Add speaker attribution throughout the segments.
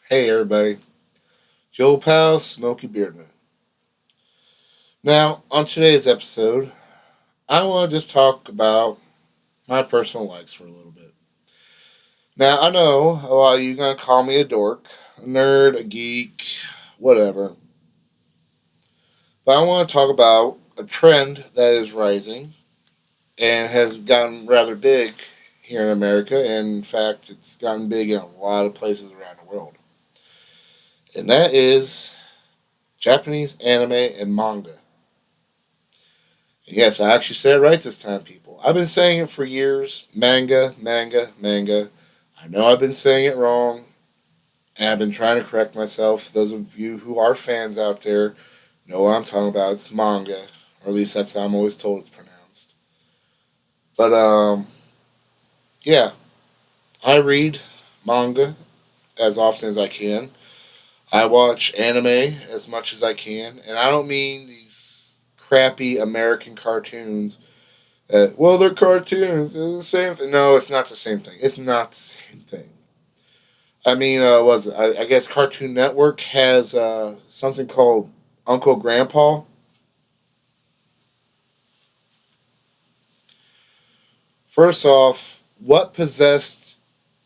Speaker 1: Hey everybody, Joe Pal, Smokey Beardman. Now, on today's episode, I want to just talk about my personal likes for a little bit. Now, I know a lot of you are going to call me a dork, a nerd, a geek, whatever, but I want to talk about a trend that is rising and has gotten rather big here in America, and in fact, it's gotten big in a lot of places around the world. And that is Japanese anime and manga. Yes, I actually said it right this time, people. I've been saying it for years. Manga, manga, manga. I know I've been saying it wrong, and I've been trying to correct myself. Those of you who are fans out there know what I'm talking about. It's manga, or at least that's how I'm always told it's pronounced. But, yeah, I read manga as often as I can. I watch anime as much as I can, and I don't mean these crappy American cartoons. Well, they're cartoons. It's the same thing. No, it's not the same thing. It's not the same thing. I mean, was it? I guess Cartoon Network has something called Uncle Grandpa. First off, what possessed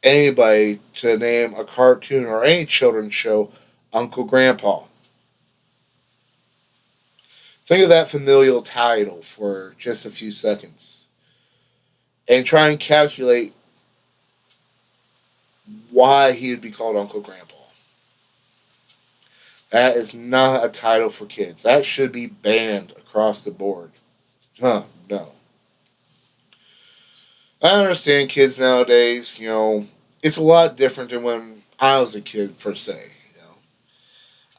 Speaker 1: anybody to name a cartoon or any children's show Uncle Grandpa? Think of that familial title for just a few seconds and try and calculate why he would be called Uncle Grandpa. That is not a title for kids. That should be banned across the board. Huh, no. I understand kids nowadays, it's a lot different than when I was a kid, per se.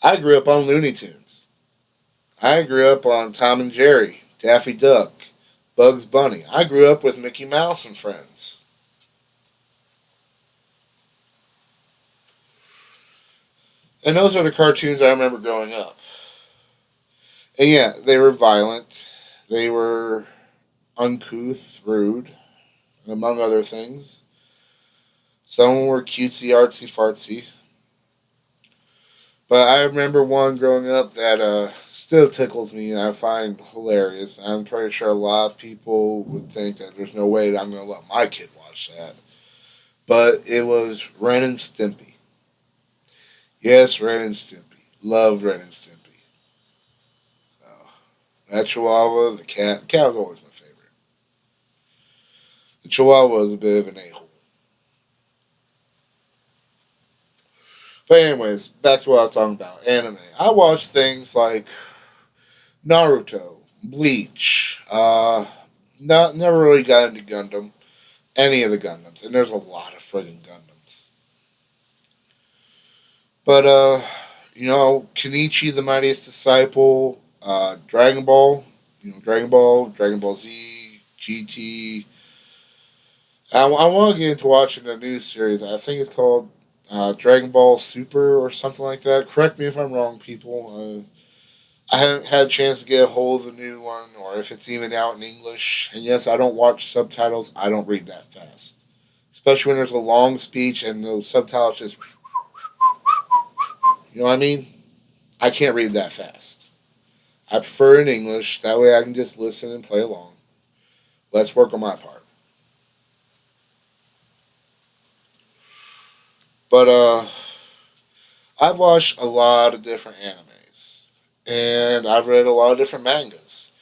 Speaker 1: I grew up on Looney Tunes. I grew up on Tom and Jerry, Daffy Duck, Bugs Bunny. I grew up with Mickey Mouse and friends. And those are the cartoons I remember growing up. And yeah, they were violent. They were uncouth, rude, among other things. Some were cutesy, artsy, fartsy. But I remember one growing up that still tickles me and I find hilarious. I'm pretty sure a lot of people would think that there's no way that I'm going to let my kid watch that. But it was Ren and Stimpy. Yes, Ren and Stimpy. Loved Ren and Stimpy. Oh, that Chihuahua, the cat. The cat was always my favorite. The Chihuahua was a bit of an a-hole. But anyways, back to what I was talking about. Anime. I watch things like Naruto, Bleach. Never really got into Gundam. Any of the Gundams, and there's a lot of friggin' Gundams. But Kenichi the Mightiest Disciple, Dragon Ball, Dragon Ball Z, GT. I want to get into watching a new series. I think it's called Dragon Ball Super or something like that. Correct me if I'm wrong, people. I haven't had a chance to get a hold of the new one, or if it's even out in English. And yes, I don't watch subtitles. I don't read that fast, especially when there's a long speech and those subtitles just, you know what I mean? I can't read that fast. I prefer it in English. That way I can just listen and play along. Let's work on my part. But I've watched a lot of different animes, and I've read a lot of different mangas.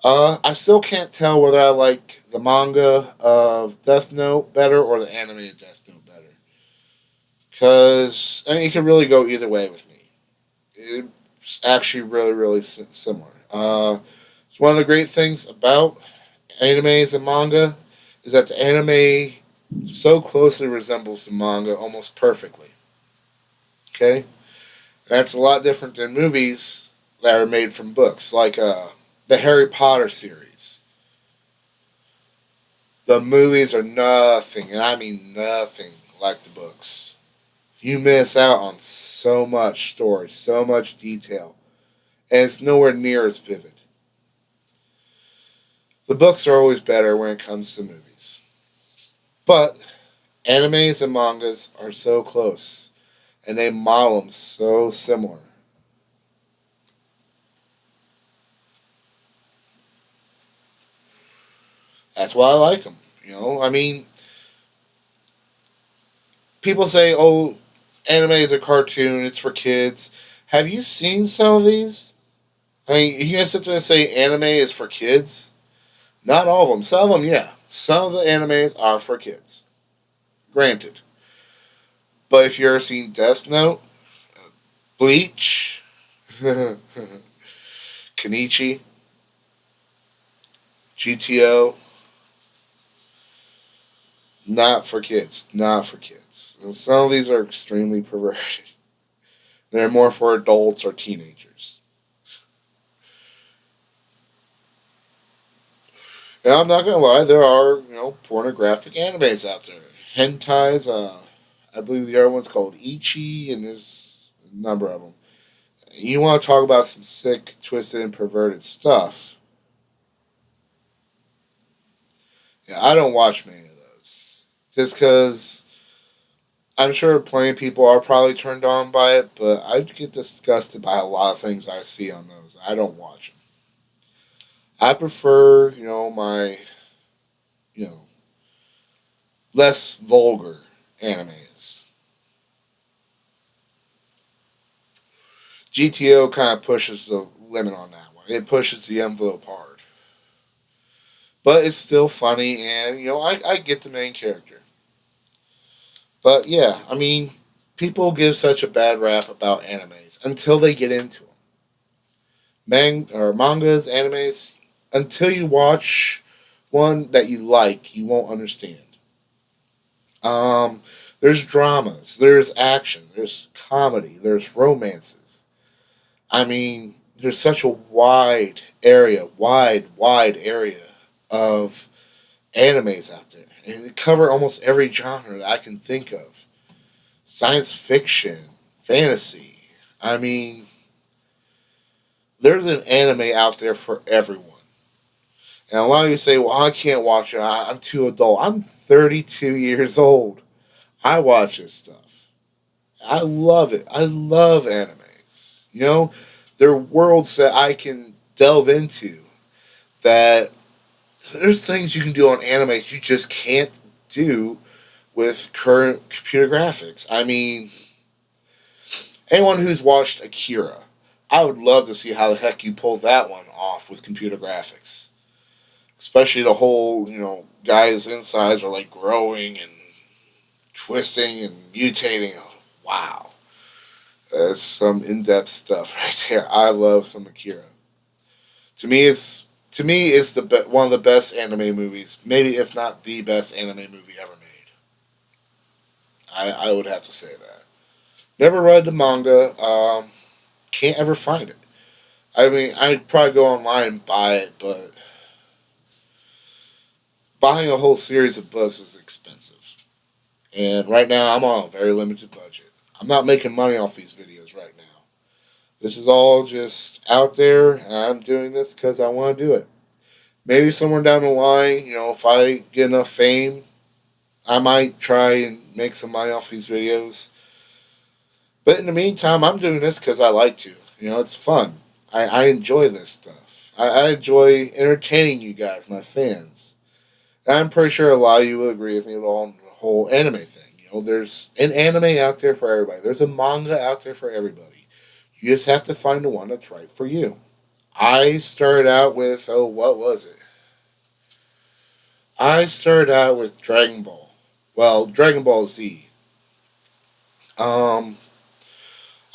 Speaker 1: I still can't tell whether I like the manga of Death Note better or the anime of Death Note better. Because it could really go either way with me. It's actually really, really similar. It's one of the great things about animes and manga is that the anime so closely resembles the manga almost perfectly. Okay? That's a lot different than movies that are made from books, like the Harry Potter series. The movies are nothing, and I mean nothing, like the books. You miss out on so much story, so much detail, and it's nowhere near as vivid. The books are always better when it comes to movies. But animes and mangas are so close. and they model them so similar. That's why I like them. I mean, people say, "Oh, anime is a cartoon; it's for kids." Have you seen some of these? I mean, you gonna sit there and say anime is for kids? Not all of them. Some of them, yeah. Some of the animes are for kids. Granted. But if you've ever seen Death Note, Bleach, Kenichi, GTO, not for kids. Not for kids. And some of these are extremely perverted. They're more for adults or teenagers. And I'm not gonna lie, there are, pornographic animes out there. Hentai's, I believe the other one's called Ichi, and there's a number of them. You want to talk about some sick, twisted, and perverted stuff. Yeah, I don't watch many of those. Just because I'm sure plenty of people are probably turned on by it, but I get disgusted by a lot of things I see on those. I don't watch them. I prefer, you know, less vulgar animes. GTO kind of pushes the limit on that one. It pushes the envelope hard. But it's still funny, and, I get the main character. But yeah, I mean, people give such a bad rap about animes until they get into them. Or mangas, animes, until you watch one that you like, you won't understand. Um, there's dramas, there's action, there's comedy, there's romances. I mean, there's such a wide area of animes out there. And they cover almost every genre that I can think of. Science fiction, fantasy. I mean, there's an anime out there for everyone. And a lot of you say, well, I can't watch it. I'm too adult. I'm 32 years old. I watch this stuff. I love it. I love animes. There are worlds that I can delve into that there's things you can do on animes you just can't do with current computer graphics. I mean, anyone who's watched Akira, I would love to see how the heck you pull that one off with computer graphics. Especially the whole, guys' insides are like growing and twisting and mutating. Wow. That's some in-depth stuff right there. I love some Akira. To me, it's one of the best anime movies. Maybe if not the best anime movie ever made. I would have to say that. Never read the manga. Can't ever find it. I mean, I'd probably go online and buy it, but buying a whole series of books is expensive. And right now, I'm on a very limited budget. I'm not making money off these videos right now. This is all just out there, and I'm doing this because I want to do it. Maybe somewhere down the line, if I get enough fame, I might try and make some money off these videos. But in the meantime, I'm doing this because I like to. It's fun. I enjoy this stuff. I enjoy entertaining you guys, my fans. And I'm pretty sure a lot of you will agree with me on the whole anime thing. There's an anime out there for everybody. There's a manga out there for everybody. You just have to find the one that's right for you. I started out with, what was it? I started out with Dragon Ball. Well, Dragon Ball Z. Um,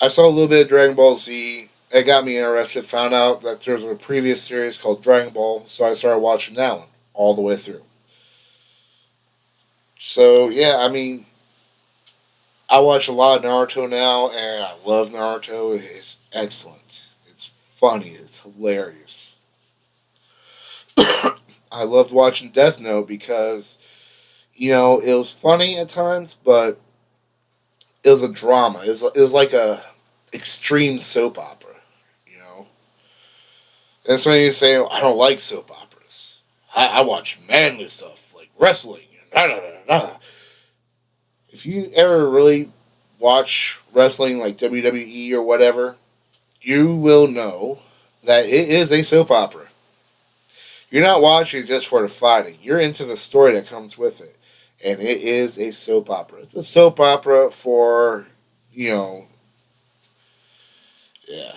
Speaker 1: I saw a little bit of Dragon Ball Z. It got me interested. Found out that there was a previous series called Dragon Ball, so I started watching that one all the way through. So yeah, I mean, I watch a lot of Naruto now, and I love Naruto. It's excellent. It's funny. It's hilarious. I loved watching Death Note because it was funny at times, but it was a drama. It was like a extreme soap opera. You know, and so you say I don't like soap operas. I watch manly stuff like wrestling. Da, da, da, da. If you ever really watch wrestling like WWE or whatever, you will know that it is a soap opera. You're not watching just for the fighting. You're into the story that comes with it. And it is a soap opera. It's a soap opera for, you know, yeah,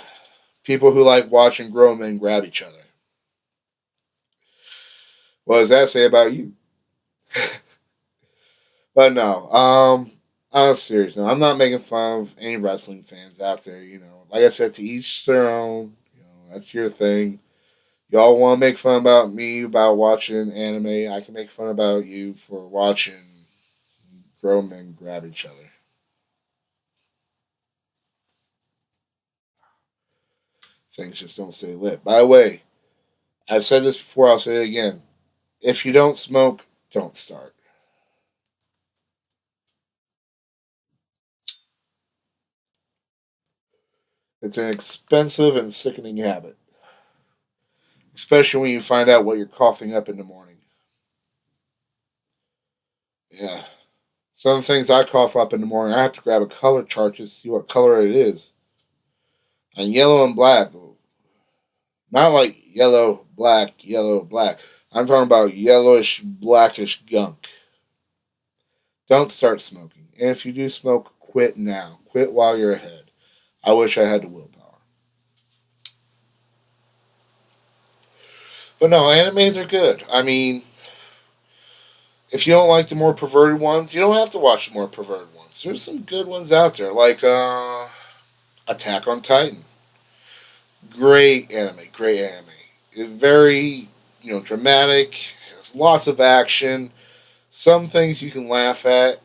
Speaker 1: people who like watching grown men grab each other. What does that say about you? But no, on a serious note, I'm not making fun of any wrestling fans out there. You know, like I said, to each their own. You know, that's your thing. Y'all want to make fun about me about watching anime? I can make fun about you for watching grown men grab each other. Things just don't stay lit. By the way, I've said this before. I'll say it again. If you don't smoke, don't start. It's an expensive and sickening habit, especially when you find out what you're coughing up in the morning. Yeah. Some things I cough up in the morning, I have to grab a color chart to see what color it is. And yellow and black, not like yellow, black, yellow, black. I'm talking about yellowish, blackish gunk. Don't start smoking. And if you do smoke, quit now. Quit while you're ahead. I wish I had the willpower. But no, animes are good. I mean, if you don't like the more perverted ones, you don't have to watch the more perverted ones. There's some good ones out there, like Attack on Titan. Great anime, great anime. It's very, dramatic. Has lots of action. Some things you can laugh at.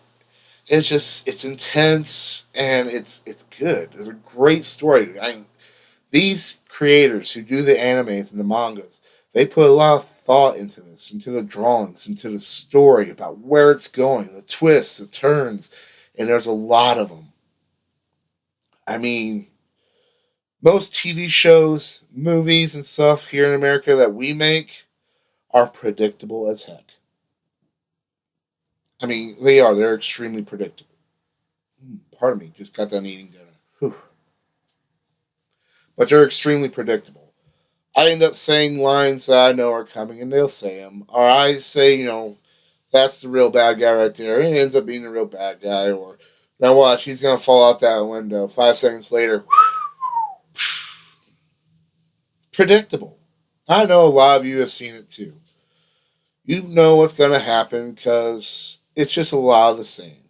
Speaker 1: It's intense and it's good. It's a great story. These creators who do the animes and the mangas, they put a lot of thought into this, into the drawings, into the story about where it's going, the twists, the turns, and there's a lot of them. I mean, most TV shows, movies, and stuff here in America that we make are predictable as heck. I mean, they are. They're extremely predictable. Pardon me, just got done eating dinner. Whew. But they're extremely predictable. I end up saying lines that I know are coming, and they'll say them. Or I say, that's the real bad guy right there. And he ends up being the real bad guy. Or, now watch, he's going to fall out that window. 5 seconds later, predictable. I know a lot of you have seen it too. You know what's going to happen because it's just a lot of the same.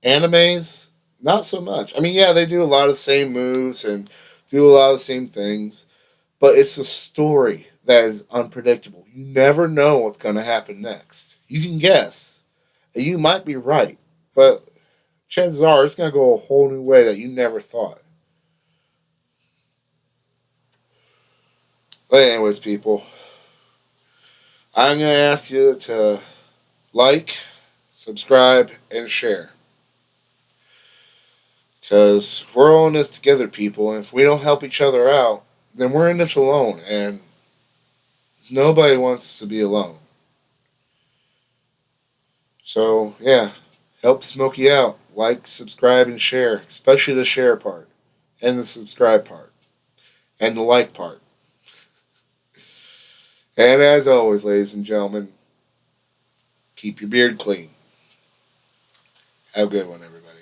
Speaker 1: Animes, not so much. I mean, yeah, they do a lot of the same moves and do a lot of the same things, but it's a story that is unpredictable. You never know what's going to happen next. You can guess, and you might be right, but chances are it's going to go a whole new way that you never thought. But, anyways, people, I'm going to ask you to like, subscribe, and share. Because we're all in this together, people, and if we don't help each other out, then we're in this alone, and nobody wants to be alone. So, yeah, help Smokey out. Like, subscribe, and share, especially the share part, and the subscribe part, and the like part. And as always, ladies and gentlemen, keep your beard clean. Have a good one, everybody.